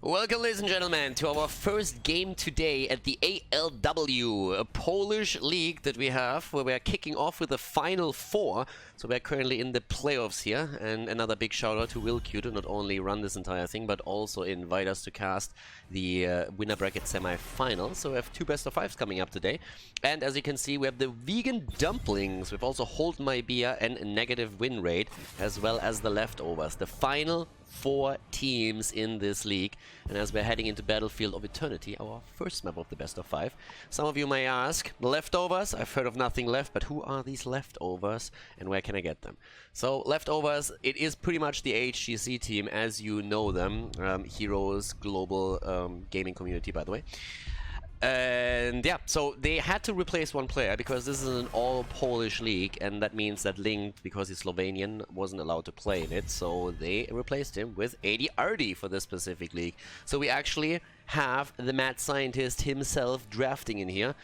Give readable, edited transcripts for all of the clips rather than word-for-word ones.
Welcome, ladies and gentlemen, to our first game today at the ALW, a Polish league that we have, where we are kicking off with the Final Four. So we're currently in the playoffs here, and another big shout out to Will Q to not only run this entire thing, but also invite us to cast the winner bracket semi-final. So we have two best of fives coming up today, and as you can see, we have the vegan dumplings. We've also Hold My Beer and negative win rate, as well as the leftovers. The final 4 teams in this league, and as we're heading into Battlefield of Eternity, our first map of the best of 5. Some of you may ask, leftovers? I've heard of nothing left, but who are these leftovers and where can I get them? So leftovers, it is pretty much the HGC team as you know them, Heroes Global Gaming Community, by the way. And yeah, so they had to replace one player because this is an all-Polish league, and that means that Link, because he's Slovenian, wasn't allowed to play in it, so they replaced him with Adrd for this specific league. So we actually have the Mad Scientist himself drafting in here.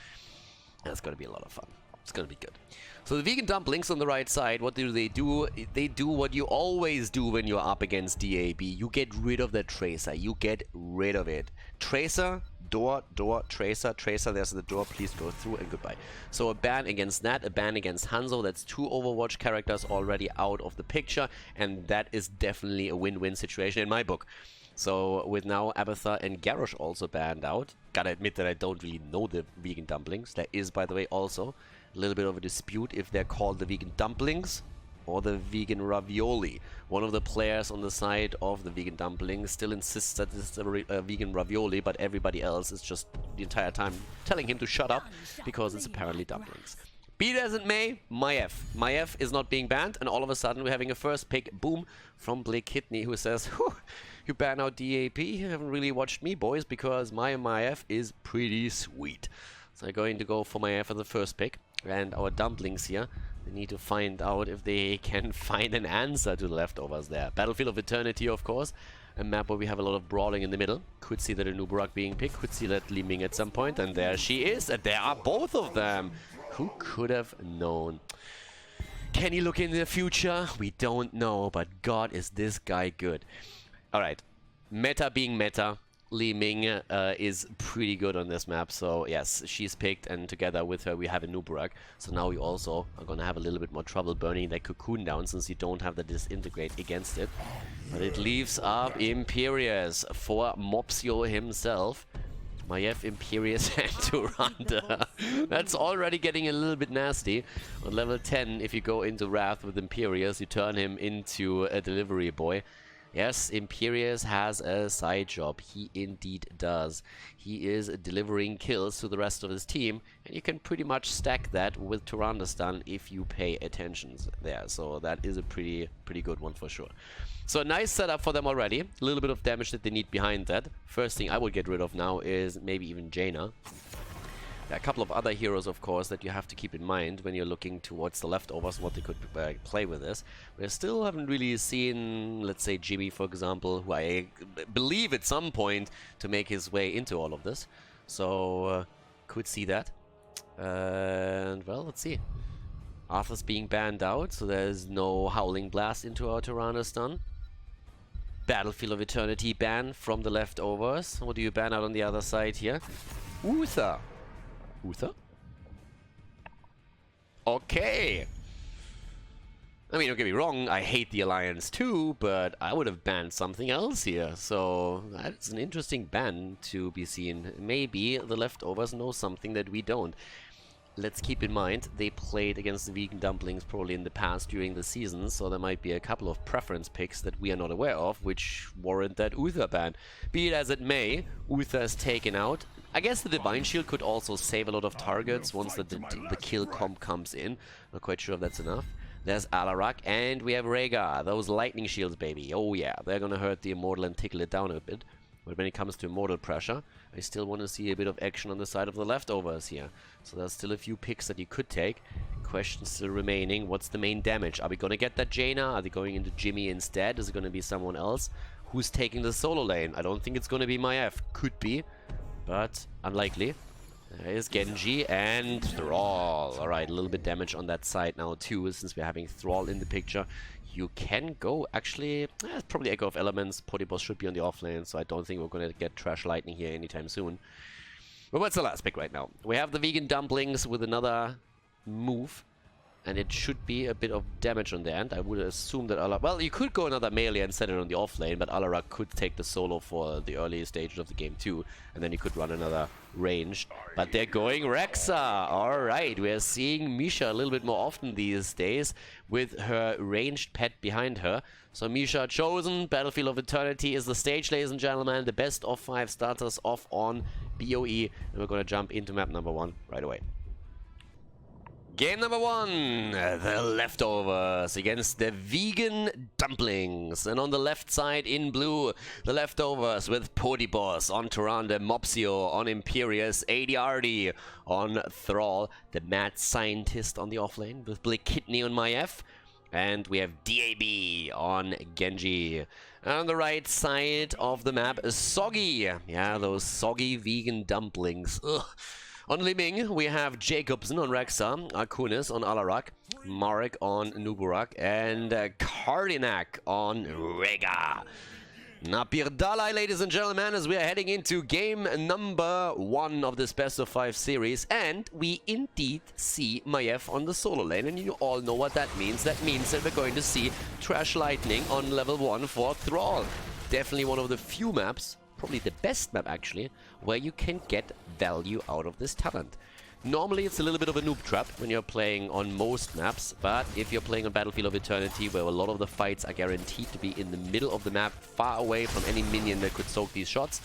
That's gonna be a lot of fun. It's gonna be good. So the vegan dumplings on the right side, what do? They do what you always do when you're up against DAB. You get rid of the tracer. You get rid of it. Tracer, door, tracer, there's the door, please go through and goodbye. So a ban against that, a ban against Hanzo, that's 2 Overwatch characters already out of the picture, and that is definitely a win-win situation in my book. So with now Abatha and Garrosh also banned out, gotta admit that I don't really know the vegan dumplings. There is, by the way, also a little bit of a dispute if they're called the vegan dumplings or the vegan ravioli. One of the players on the side of the vegan dumplings still insists that it's a vegan ravioli, but everybody else is just the entire time telling him to shut up because it's apparently dumplings. Be it as it may, Maiev is not being banned, and all of a sudden we're having a first pick, boom, from Blake Kidney, who says, whew, you ban out DAP, you haven't really watched me, boys, because my Maiev is pretty sweet. So I'm going to go for Maiev for the first pick, and our dumplings here, they need to find out if they can find an answer to the leftovers there. Battlefield of Eternity, of course, a map where we have a lot of brawling in the middle. Could see that a Nubarak being picked, could see that Li Ming at some point, and there she is, and there are both of them. Who could have known? Can he look in the future? We don't know, but God, is this guy good. Alright, meta being meta, Li Ming is pretty good on this map, so yes, she's picked, and together with her we have a Nubarak. So now we also are gonna have a little bit more trouble burning that cocoon down, since you don't have the disintegrate against it. But it leaves up Imperius for Mopsio himself. Maiev, Imperius, and Duranda. That's already getting a little bit nasty. On level 10, if you go into Wrath with Imperius, you turn him into a delivery boy. Yes, Imperius has a side job. He indeed does. He is delivering kills to the rest of his team, and you can pretty much stack that with Duranda stun if you pay attention there. So that is a pretty good one for sure. So a nice setup for them already. A little bit of damage that they need behind that. First thing I would get rid of now is maybe even Jaina. There are a couple of other heroes, of course, that you have to keep in mind when you're looking towards the leftovers, what they could play with this. We still haven't really seen, let's say, Jimmy, for example, who I believe at some point to make his way into all of this. So, could see that. And, well, let's see. Arthur's being banned out, so there's no Howling Blast into our Tirana stun. Battlefield of Eternity ban from the leftovers. What do you ban out on the other side here? Uther. Uther? Okay. I mean, don't get me wrong, I hate the Alliance too, but I would have banned something else here. So that's an interesting ban to be seen. Maybe the leftovers know something that we don't. Let's keep in mind, they played against the vegan dumplings probably in the past during the season, so there might be a couple of preference picks that we are not aware of, which warrant that Uther ban. Be it as it may, Uther is taken out. I guess the Divine Shield could also save a lot of targets once the kill comp comes in. Not quite sure if that's enough. There's Alarak, and we have Rhaegar. Those lightning shields, baby. Oh yeah, they're gonna hurt the Immortal and tickle it down a bit. But when it comes to Immortal pressure, I still want to see a bit of action on the side of the leftovers here. So there's still a few picks that you could take. Questions still remaining. What's the main damage? Are we going to get that Jaina? Are they going into Jimmy instead? Is it going to be someone else? Who's taking the solo lane? I don't think it's going to be Maiev. Could be, but unlikely. There is Genji and Thrall. Alright, a little bit damage on that side now too, since we're having Thrall in the picture. you can go, actually, probably Echo of Elements. Polyboss should be on the offlane, so I don't think we're going to get Trash Lightning here anytime soon. But what's the last pick right now? We have the Vegan Dumplings with another move, and it should be a bit of damage on the end. I would assume that Alarak... Well, you could go another melee and set it on the offlane, but Alarak could take the solo for the early stages of the game too, and then you could run another ranged. But they're going Rexa! Alright, we're seeing Misha a little bit more often these days with her ranged pet behind her. So Misha chosen, Battlefield of Eternity is the stage, ladies and gentlemen. The best of 5 starters off on BOE, and we're gonna jump into map number 1 right away. Game number 1, the Leftovers against the Vegan Dumplings. And on the left side in blue, the Leftovers with Polyboss on Tyrande, Mopsio on Imperius, Adrd on Thrall, the Mad Scientist on the offlane with Blick Kidney on Maiev. And we have DAB on Genji. And on the right side of the map, Soggy. Yeah, those soggy vegan dumplings. Ugh. On Liming, we have Jacobsen on Rexa, Akunis on Alarak, Marek on Nuburak, and Kardinak on Rega. Napirdalai, ladies and gentlemen, as we are heading into game number 1 of this best of 5 series, and we indeed see Maiev on the solo lane, and you all know what that means. That means that we're going to see Trash Lightning on level 1 for Thrall. Definitely one of the few maps, probably the best map actually, where you can get value out of this talent. Normally it's a little bit of a noob trap when you're playing on most maps, but if you're playing on Battlefield of Eternity, where a lot of the fights are guaranteed to be in the middle of the map, far away from any minion that could soak these shots,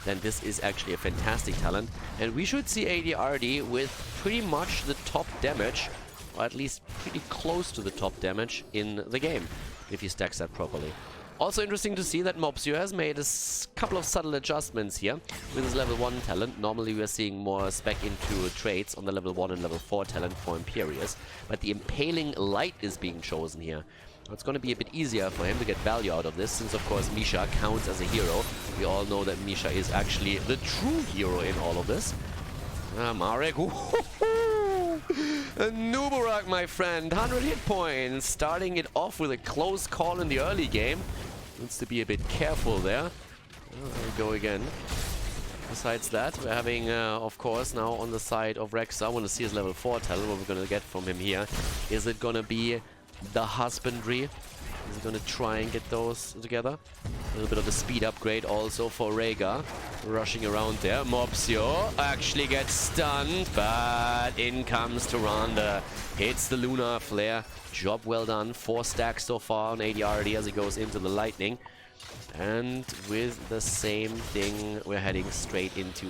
then this is actually a fantastic talent. And we should see Adrd with pretty much the top damage, or at least pretty close to the top damage in the game, if he stacks that properly. Also interesting to see that Mopsio has made a couple of subtle adjustments here with his level 1 talent. Normally we are seeing more spec into traits on the level 1 and level 4 talent for Imperius, but the Impaling Light is being chosen here. It's going to be a bit easier for him to get value out of this, since of course Misha counts as a hero. We all know that Misha is actually the true hero in all of this. Marek, Nuburak, my friend, 100 hit points, starting it off with a close call in the early game. Needs to be a bit careful there. There we go again. Besides that, we're having, of course, now on the side of Rexa, I want to see his level 4 talent, what we're going to get from him here. Is it going to be the Husbandry? Is he going to try and get those together? A little bit of a speed upgrade also for Rega. Rushing around there. Mopsio actually gets stunned, but in comes Tyrande. Hits the Lunar Flare. Job well done. 4 stacks so far on Adrd as he goes into the Lightning. And with the same thing, we're heading straight into...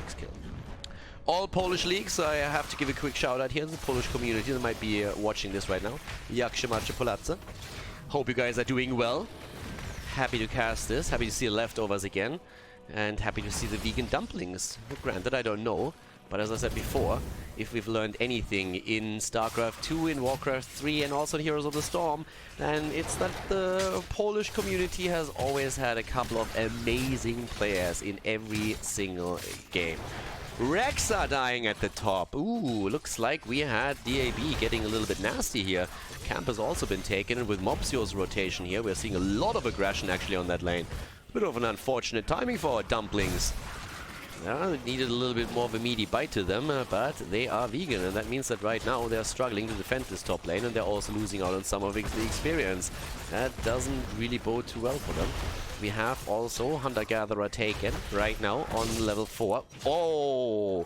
next kill. All Polish leagues, I have to give a quick shout out here to the Polish community that might be watching this right now. Jak się macie Polacy? Hope you guys are doing well. Happy to cast this, happy to see the Leftovers again, and happy to see the Vegan Dumplings. Granted, I don't know, but as I said before, if we've learned anything in StarCraft 2, in Warcraft 3, and also in Heroes of the Storm, then it's that the Polish community has always had a couple of amazing players in every single game. Rexa dying at the top. Ooh, looks like we had DAB getting a little bit nasty here. Camp has also been taken, and with Mopsio's rotation here, we're seeing a lot of aggression actually on that lane. Bit of an unfortunate timing for Dumplings. Yeah, needed a little bit more of a meaty bite to them, but they are vegan, and that means that right now they're struggling to defend this top lane, and they're also losing out on some of the experience. That doesn't really bode too well for them. We have also Hunter-Gatherer taken right now on level 4. Oh!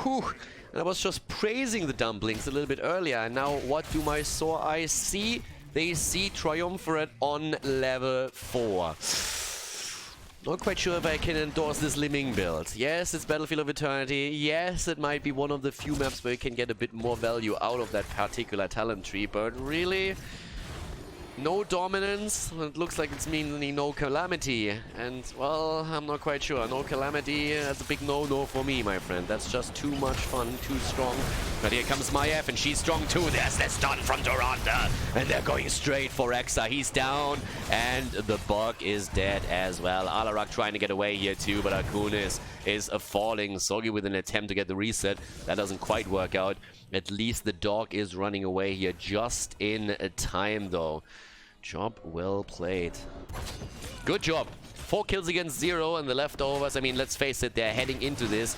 Whew! And I was just praising the Dumplings a little bit earlier, and now what do my sore eyes see? They see Triumvirate on level 4. Not quite sure if I can endorse this Liming build. Yes, it's Battlefield of Eternity. Yes, it might be one of the few maps where you can get a bit more value out of that particular talent tree, but really... no dominance. It looks like it's meaning no Calamity. And, well, I'm not quite sure. No Calamity, that's a big no-no for me, my friend. That's just too much fun, too strong. But here comes Maiev, and she's strong too. There's the stun from Tyrande. And they're going straight for Rexa. He's down, and the bug is dead as well. Alarak trying to get away here too, but Akunis is falling. Soggy with an attempt to get the reset. That doesn't quite work out. At least the dog is running away here just in time, though. Job well played. Good job. 4 kills against 0, and the leftovers, I mean, let's face it, they're heading into this.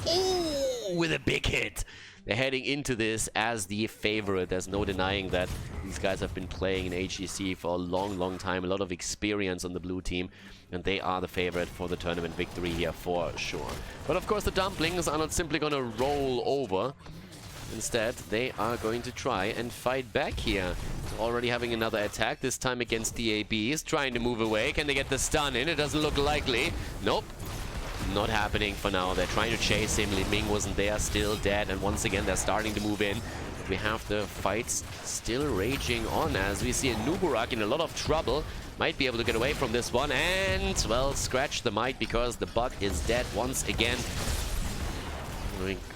Ooh, with a big hit. They're heading into this as the favorite. There's no denying that. These guys have been playing in HGC for a long, long time. A lot of experience on the blue team. And they are the favorite for the tournament victory here for sure. But of course the Dumplings are not simply going to roll over. Instead, they are going to try and fight back here. Already having another attack, this time against the ABs. Trying to move away. Can they get the stun in? It doesn't look likely. Nope. Not happening for now. They're trying to chase him. Li Ming wasn't there, still dead. And once again, they're starting to move in. We have the fights still raging on as we see a Nuburak in a lot of trouble. Might be able to get away from this one. And, well, scratch the might because the bug is dead once again.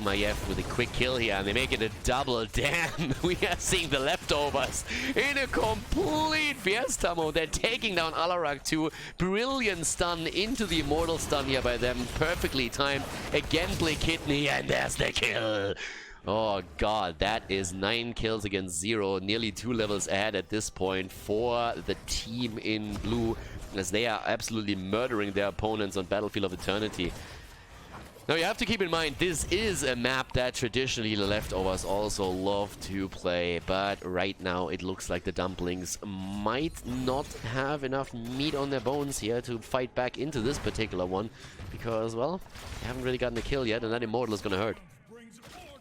Maiev with a quick kill here, and they make it a double. Damn, we are seeing the leftovers in a complete fiesta mode. They're taking down Alarak too. Brilliant stun into the immortal stun here by them. Perfectly timed. Again, Kidney, and there's the kill. Oh god, that is 9 kills against 0. Nearly 2 levels ahead at this point for the team in blue, as they are absolutely murdering their opponents on Battlefield of Eternity. Now you have to keep in mind, this is a map that traditionally the leftovers also love to play, but right now it looks like the Dumplings might not have enough meat on their bones here to fight back into this particular one, because, well, they haven't really gotten a kill yet, and that Immortal is going to hurt.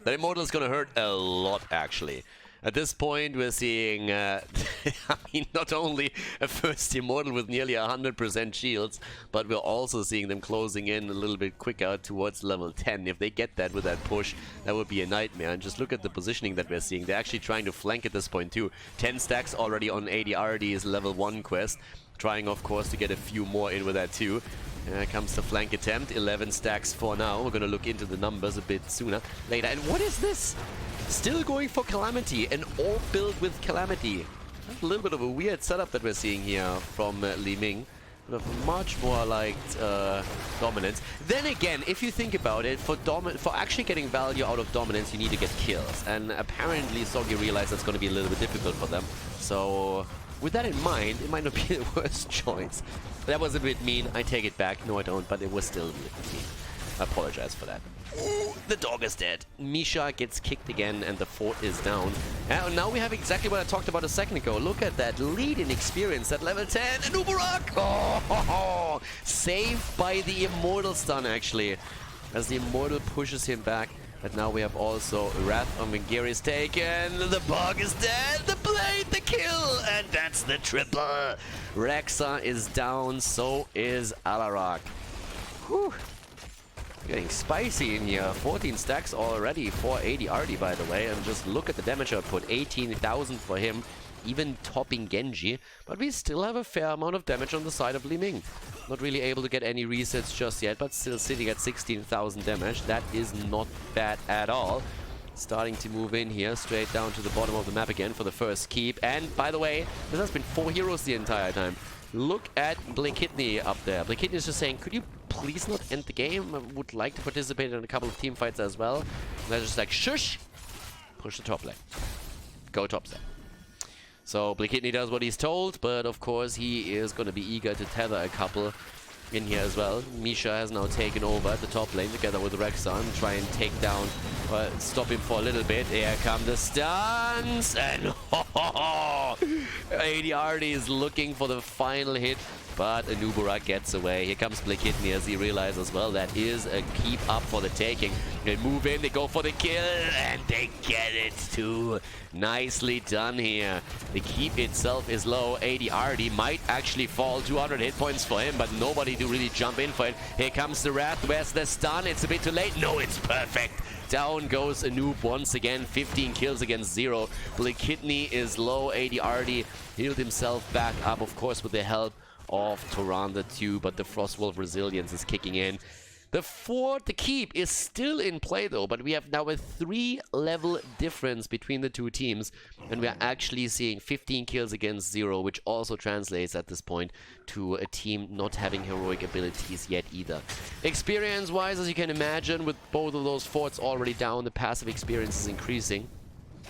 That Immortal is going to hurt a lot, actually. At this point, we're seeing, I mean, not only a first Immortal with nearly 100% shields, but we're also seeing them closing in a little bit quicker towards level 10. If they get that with that push, that would be a nightmare. And just look at the positioning that we're seeing. They're actually trying to flank at this point too. 10 stacks already on Adrd's level 1 quest. Trying, of course, to get a few more in with that too. Here comes the flank attempt. 11 stacks for now. We're going to look into the numbers a bit sooner later. And what is this? Still going for Calamity, an orb build with Calamity. A little bit of a weird setup that we're seeing here from Li Ming. Much more like Dominance. Then again, if you think about it, for actually getting value out of Dominance, you need to get kills. And apparently Sogi realized that's going to be a little bit difficult for them. So with that in mind, it might not be the worst choice. That was a bit mean. I take it back. No, I don't, but it was still a bit mean. I apologize for that. Ooh, the dog is dead. Misha gets kicked again and the fort is down. And now we have exactly what I talked about a second ago. Look at that lead in experience at level 10. And Uberak! Oh, saved by the Immortal stun, actually. As the Immortal pushes him back. But now we have also Wrath on Vengiri's taken. The bug is dead. The blade, the kill. And that's the triple. Rexa is down. So is Alarak. Whew. Getting spicy in here. 14 stacks already for Adrd, by the way. And just look at the damage output. 18,000 for him. Even topping Genji. But we still have a fair amount of damage on the side of Li Ming. Not really able to get any resets just yet, but still sitting at 16,000 damage. That is not bad at all. Starting to move in here, straight down to the bottom of the map again for the first keep. And by the way, this has been 4 heroes the entire time. Look at Kidney up there. Kidney is just saying, could you please not end the game? I would like to participate in a couple of team fights as well. And they're just like, shush! Push the top lane. Go top side. So Kidney does what he's told, but of course he is going to be eager to tether a couple in here as well. Misha has now taken over at the top lane together with Rexon. Try and take down, stop him for a little bit. Here come the stuns, and Adrd is looking for the final hit, but Anuburak gets away. Here comes Kidney as he realizes, well, that is a keep up for the taking. They move in, they go for the kill, and they get it too. Nicely done here. The keep itself is low. Adrd might actually fall. 200 hit points for him, but nobody to really jump in for it. Here comes the Wrath. Where's the stun? It's a bit too late. No, it's perfect. Down goes Anub once again. 15 kills against 0. Kidney is low. Adrd healed himself back up, of course, with the help of Toranda too, but the Frostwolf resilience is kicking in. The fort, the keep, is still in play though, but we have now a 3-level difference between the two teams, and we are actually seeing 15 kills against 0, which also translates at this point to a team not having heroic abilities yet either. Experience-wise, as you can imagine, with both of those forts already down, the passive experience is increasing.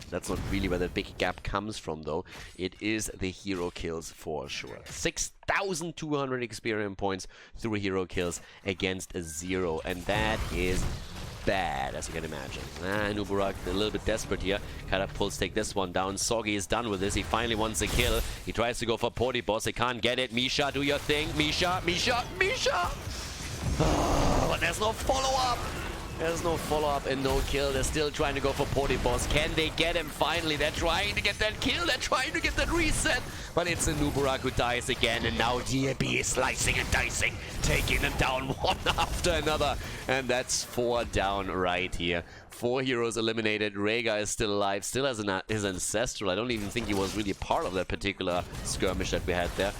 That's not really where the big gap comes from, though. It is the hero kills for sure. 6,200 experience points through hero kills against a 0, and that is bad, as you can imagine. Nuburak a little bit desperate here. Catapults take this one down. Soggy is done with this. He finally wants a kill. He tries to go for Porty Boss. He can't get it. Misha, do your thing. Misha, Misha, Misha! Oh, but there's no follow-up. There's no follow-up and no kill. They're still trying to go for Porty Boss. Can they get him finally? They're trying to get that kill. They're trying to get that reset. But it's a Nuburak who dies again. And now DAB is slicing and dicing, taking them down one after another. And that's 4 down right here. 4 heroes eliminated. Rhaegar is still alive. Still has his Ancestral. I don't even think he was really part of that particular skirmish that we had there.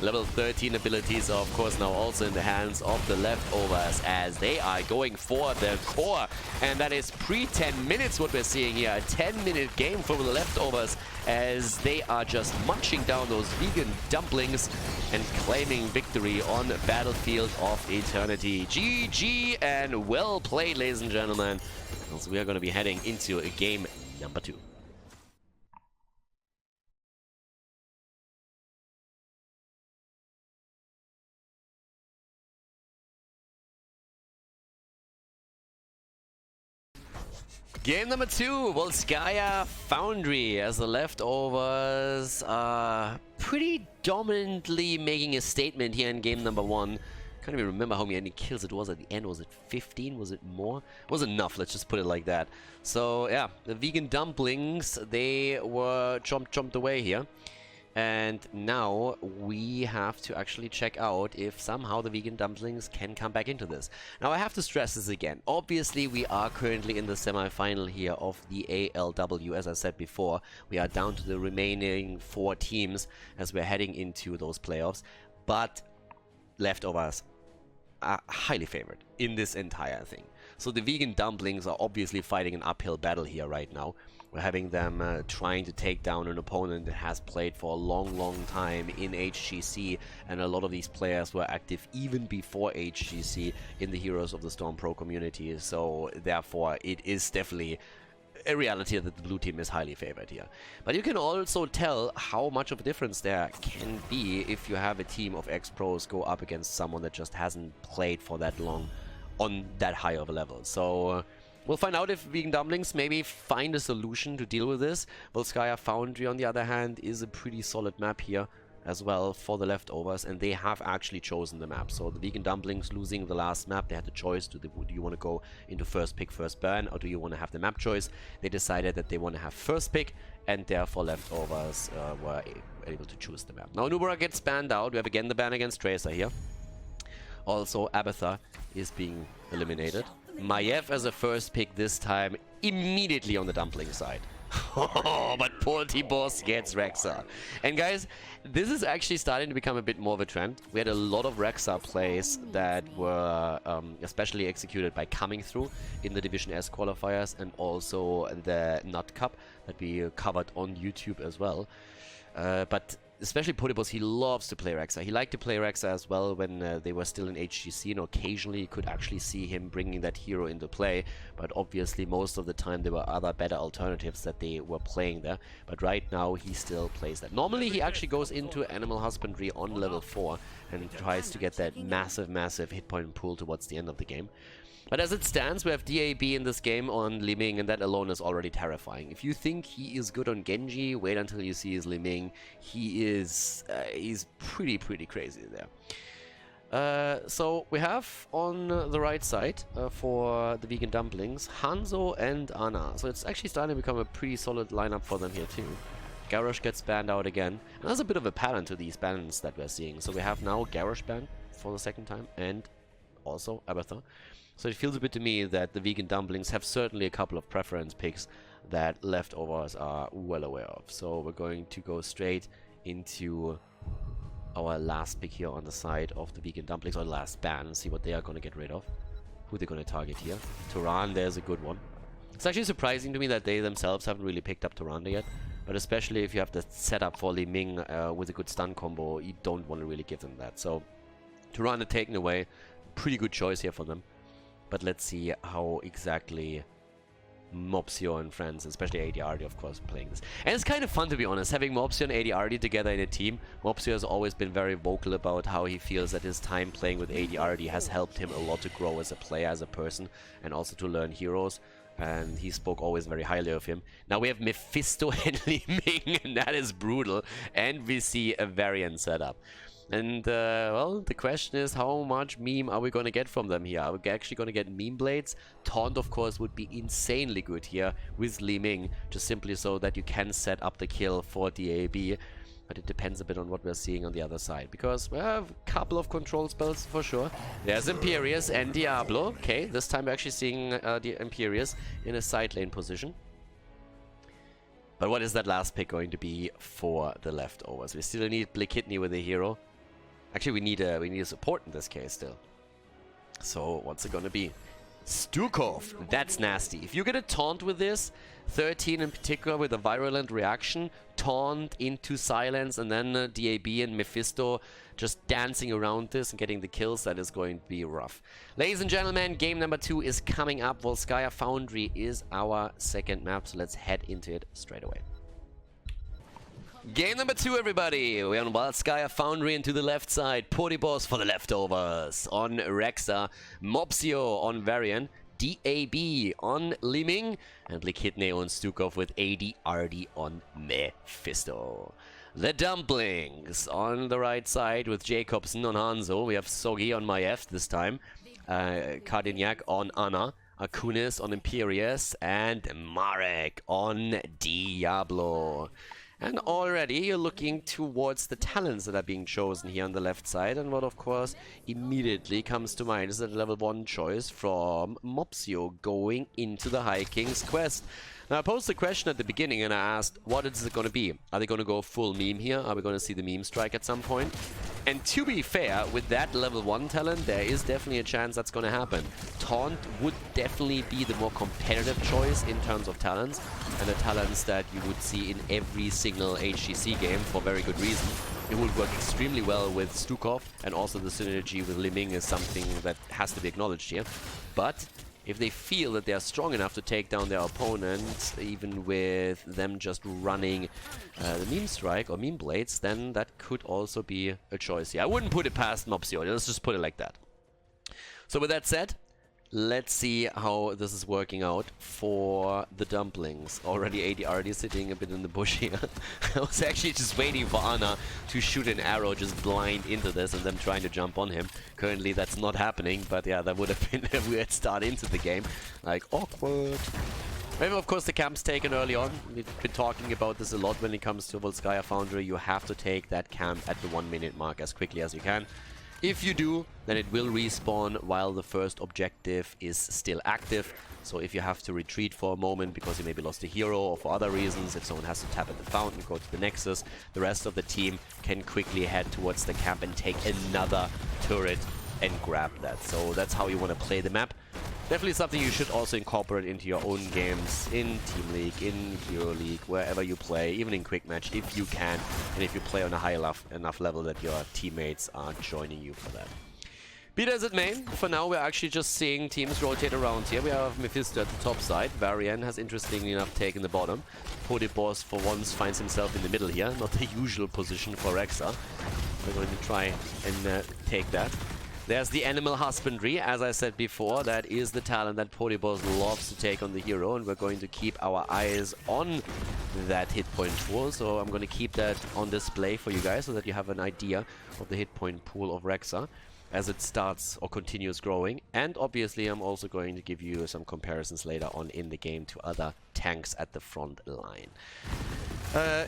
Level 13 abilities are, of course, now also in the hands of the leftovers as they are going for the core. And that is pre-10 minutes what we're seeing here. A 10-minute game for the leftovers as they are just munching down those vegan dumplings and claiming victory on Battlefield of Eternity. GG and well played, ladies and gentlemen. So we are going to be heading into game number 2. Game number 2, Volskaya Foundry, as the leftovers are pretty dominantly making a statement here in game number 1. Can't even remember how many kills it was at the end. Was it 15? Was it more? It was enough, let's just put it like that. So yeah, the vegan dumplings, they were chomped away here. And now we have to actually check out if somehow the vegan dumplings can come back into this. Now I have to stress this again. Obviously we are currently in the semi-final here of the ALW. As I said before, we are down to the remaining 4 teams as we're heading into those playoffs. But leftovers are highly favored in this entire thing. So the vegan dumplings are obviously fighting an uphill battle here right now. We're having them trying to take down an opponent that has played for a long time in HGC, and a lot of these players were active even before HGC in the Heroes of the Storm Pro community. So therefore it is definitely a reality that the blue team is highly favored here. But you can also tell how much of a difference there can be if you have a team of ex-pros go up against someone that just hasn't played for that long on that high of a level. So we'll find out if vegan dumplings maybe find a solution to deal with this. Volskaya Foundry, on the other hand, is a pretty solid map here as well for the leftovers, and they have actually chosen the map. So the vegan dumplings losing the last map, they had the choice: do you want to go into first pick, first burn, or do you want to have the map choice? They decided that they want to have first pick, and therefore leftovers were able to choose the map. Now Nubara gets banned out. We have again the ban against Tracer here. Also Abatha is being eliminated. Maiev as a first pick this time, immediately on the dumpling side. But Porty Boss gets Rexa. And guys, this is actually starting to become a bit more of a trend. We had a lot of Rexa plays that were especially executed by Coming Through in the Division S qualifiers, and also the Nut Cup that we covered on YouTube as well. But especially Porty Boss, he loves to play Rexa. He liked to play Rexa as well when they were still in HGC, and occasionally you could actually see him bringing that hero into play. But obviously most of the time there were other better alternatives that they were playing there. But right now he still plays that. Normally he actually goes into Animal Husbandry on level 4 and tries to get that massive hit point pool towards the end of the game. But as it stands, we have DAB in this game on Li Ming, and that alone is already terrifying. If you think he is good on Genji, wait until you see his Li Ming. He is he's pretty crazy there. So we have on the right side for the vegan dumplings, Hanzo and Ana. So it's actually starting to become a pretty solid lineup for them here too. Garrosh gets banned out again. And there's a bit of a pattern to these bans that we're seeing. So we have now Garrosh banned for the second time, and also Abatha. So it feels a bit to me that the vegan dumplings have certainly a couple of preference picks that leftovers are well aware of. So we're going to go straight into our last pick here on the side of the vegan dumplings, or last ban, and see what they are going to get rid of. Who they're going to target here. Turan, there's a good one. It's actually surprising to me that they themselves haven't really picked up Turanda yet. But especially if you have the setup for Li Ming with a good stun combo, you don't want to really give them that. So Turanda taken away. Pretty good choice here for them. But let's see how exactly Mopsio and friends, especially Adrd, of course, playing this. And it's kind of fun, to be honest, having Mopsio and Adrd together in a team. Mopsio has always been very vocal about how he feels that his time playing with Adrd has helped him a lot to grow as a player, as a person, and also to learn heroes. And he spoke always very highly of him. Now we have Mephisto and Li Ming, and that is brutal. And we see a variant setup. And, well, the question is, how much meme are we going to get from them here? Are we actually going to get meme blades? Taunt, of course, would be insanely good here with Li Ming, just simply so that you can set up the kill for DAB. But it depends a bit on what we're seeing on the other side, because we have a couple of control spells for sure. There's Imperius and Diablo. Okay, this time we're actually seeing the Imperius in a side lane position. But what is that last pick going to be for the leftovers? We still need Blikitny with a hero. Actually, we need a support in this case still. So what's it gonna be? Stukov. That's nasty. If you get a taunt with this, 13 in particular with a virulent reaction, taunt into silence, and then DAB and Mephisto just dancing around this and getting the kills, that is going to be rough. Ladies and gentlemen, game number 2 is coming up. Volskaya Foundry is our second map, so let's head into it straight away. Game number 2, everybody. We're on Volskaya Foundry, and to the left side, Podibos for the leftovers on Rexa, Mopsio on Varian, DAB on Li Ming, and Blikitny on Stukov with Adrd on Mephisto. The Dumplings on the right side with Jacobsen on Hanzo. We have Sogi on Maiev this time, Kardignac on Anna, Akunis on Imperius, and Marek on Diablo. And already you're looking towards the talents that are being chosen here on the left side. And what, of course, immediately comes to mind is a level 1 choice from Mopsio going into the High King's quest. Now, I posed the question at the beginning and I asked, what is it going to be? Are they going to go full meme here? Are we going to see the meme strike at some point? And to be fair, with that level 1 talent, there is definitely a chance that's going to happen. Taunt would definitely be the more competitive choice in terms of talents, and the talents that you would see in every single HGC game for very good reason. It would work extremely well with Stukov, and also the synergy with Li Ming is something that has to be acknowledged here. But if they feel that they are strong enough to take down their opponent, even with them just running the meme strike or meme blades, then that could also be a choice here. I wouldn't put it past Mopsio, let's just put it like that. So with that said, let's see how this is working out for the Dumplings. Already Adrd is sitting a bit in the bush here. I was actually just waiting for Anna to shoot an arrow just blind into this and then trying to jump on him. Currently that's not happening, but yeah, that would have been a weird start into the game. Like, awkward. Maybe, of course, the camp's taken early on. We've been talking about this a lot when it comes to Volskaya Foundry. You have to take that camp at the 1 minute mark as quickly as you can. If you do, then it will respawn while the first objective is still active. So if you have to retreat for a moment because you maybe lost a hero or for other reasons, if someone has to tap at the fountain, go to the Nexus, the rest of the team can quickly head towards the camp and take another turret and grab that. So that's how you want to play the map. Definitely something you should also incorporate into your own games, in Team League, in Hero League, wherever you play, even in Quick Match, if you can, and if you play on a high enough level that your teammates are joining you for that. Be it as it may, for now we're actually just seeing teams rotate around here. We have Mephisto at the top side. Varian has interestingly enough taken the bottom. Podibos for once finds himself in the middle here, not the usual position for Rexa. We're going to try and take that. There's the Animal Husbandry, as I said before. That is the talent that Podibos loves to take on the hero, and we're going to keep our eyes on that hit point pool. So I'm going to keep that on display for you guys so that you have an idea of the hit point pool of Rexa as it starts or continues growing. And obviously I'm also going to give you some comparisons later on in the game to other tanks at the front line.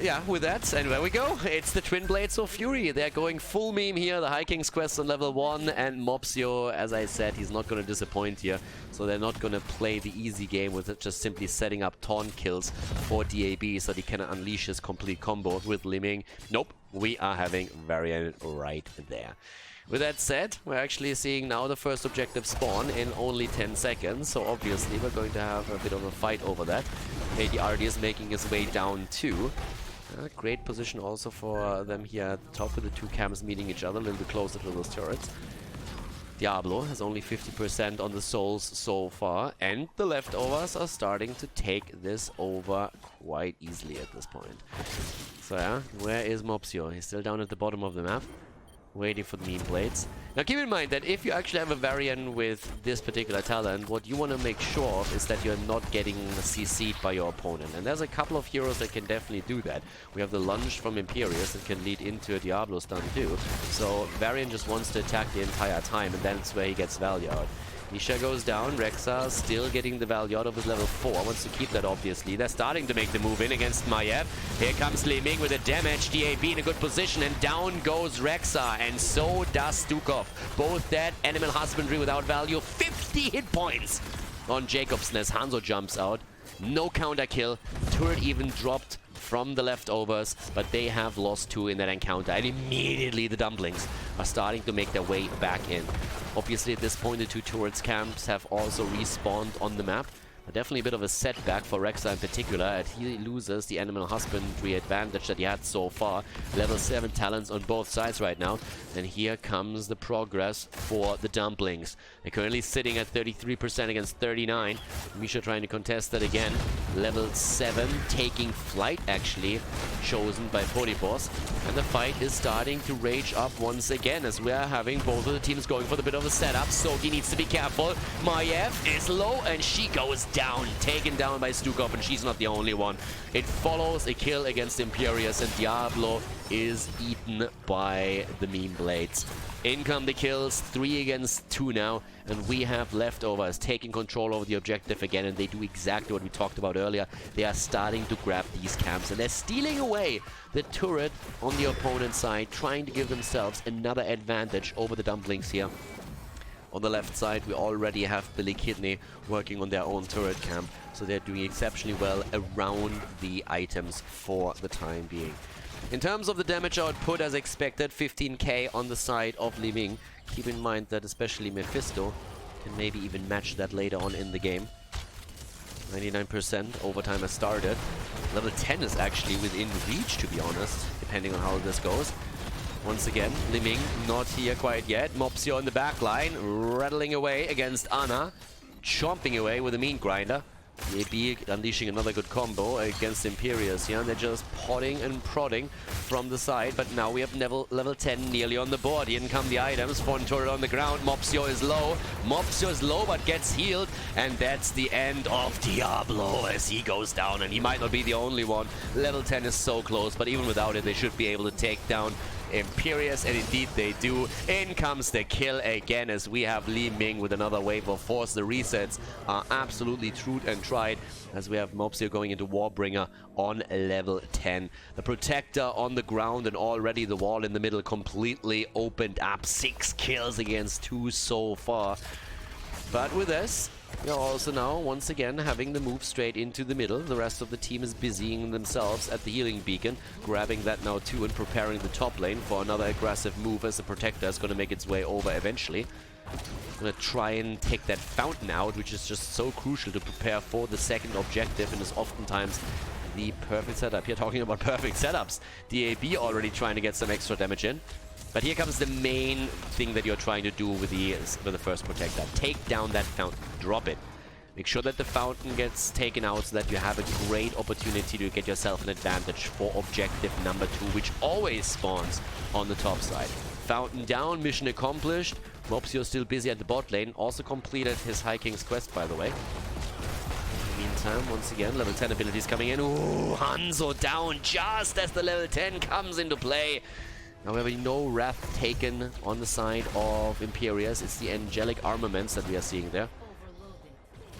Yeah, with that, and there we go. It's the Twin Blades of Fury. They're going full meme here. The High King's quest on level 1, and Mopsio, as I said, he's not going to disappoint here. So they're not going to play the easy game with it, just simply setting up taunt kills for DAB so that he can unleash his complete combo with Li Ming. Nope, we are having Varian right there. With that said, we're actually seeing now the first objective spawn in only 10 seconds, so obviously we're going to have a bit of a fight over that. Adrd is making his way down too. Great position also for them here at the top with the two camps meeting each other a little bit closer to those turrets. Diablo has only 50% on the souls so far, and the leftovers are starting to take this over quite easily at this point. So yeah, where is Mopsio? He's still down at the bottom of the map, waiting for the meme blades. Now keep in mind that if you actually have a variant with this particular talent, what you want to make sure of is that you're not getting CC'd by your opponent. And there's a couple of heroes that can definitely do that. We have the lunge from Imperius that can lead into a Diablo stun too. So variant just wants to attack the entire time, and that's where he gets value out. Nisha goes down, Rexa still getting the value out of his level 4, wants to keep that obviously. They're starting to make the move in against Maiev. Here comes Li Ming with the damage, DAB in a good position, and down goes Rexa, and so does Stukov. Both dead, Animal Husbandry without value, 50 hit points on Jacobson as Hanzo jumps out. No counter kill, turret even dropped from the leftovers, but they have lost 2 in that encounter, and immediately the Dumplings are starting to make their way back in. Obviously at this point the 2 turrets camps have also respawned on the map. Definitely a bit of a setback for Rexa in particular, as he loses the Animal Husbandry advantage that he had so far. Level 7 talents on both sides right now. And here comes the progress for the Dumplings. They're currently sitting at 33% against 39. Misha trying to contest that again. Level 7 taking flight actually, chosen by Podipos. And the fight is starting to rage up once again as we are having both of the teams going for the bit of a setup. Sogi needs to be careful. Maiev is low and she goes down, taken down by Stukov, and she's not the only one. It follows a kill against Imperius, and Diablo is eaten by the meme blades. In come the kills, 3 against 2 now, and we have leftovers taking control over the objective again, and they do exactly what we talked about earlier. They are starting to grab these camps, and they're stealing away the turret on the opponent's side, trying to give themselves another advantage over the Dumplings here. On the left side, we already have Billy Kidney working on their own turret camp, so they're doing exceptionally well around the items for the time being. In terms of the damage output, as expected, 15k on the side of Li Ming. Keep in mind that especially Mephisto can maybe even match that later on in the game. 99%, overtime has started. Level 10 is actually within reach, to be honest, depending on how this goes. Once again, Li Ming not here quite yet. Mopsio in the back line, rattling away against Ana, chomping away with a mean grinder. AB unleashing another good combo against Imperius here, and they're just potting and prodding from the side, but now we have level 10 nearly on the board. In come the items, one turret on the ground, Mopsio is low. Mopsio is low but gets healed, and that's the end of Diablo as he goes down, and he might not be the only one. Level 10 is so close, but even without it, they should be able to take down Imperius, and indeed they do. In comes the kill again as we have Li Ming with another wave of force. The resets are absolutely true and tried as we have Mopsio going into Warbringer on level 10. The Protector on the ground, and already the wall in the middle completely opened up. 6 kills against 2 so far. But with this, we are also now once again having the move straight into the middle. The rest of the team is busying themselves at the healing beacon, grabbing that now too and preparing the top lane for another aggressive move as the Protector is going to make its way over eventually. Going to try and take that fountain out, which is just so crucial to prepare for the second objective, and is oftentimes the perfect setup. Here talking about perfect setups, DAB already trying to get some extra damage in. But here comes the main thing that you're trying to do with the first Protector. Take down that fountain. Drop it. Make sure that the fountain gets taken out so that you have a great opportunity to get yourself an advantage for objective number 2, which always spawns on the top side. Fountain down, mission accomplished. Mopsio still busy at the bot lane. Also completed his High King's quest, by the way. In the meantime, once again, level 10 abilities coming in. Ooh, Hanzo down just as the level 10 comes into play. However, no wrath taken on the side of Imperius. It's the angelic armaments that we are seeing there.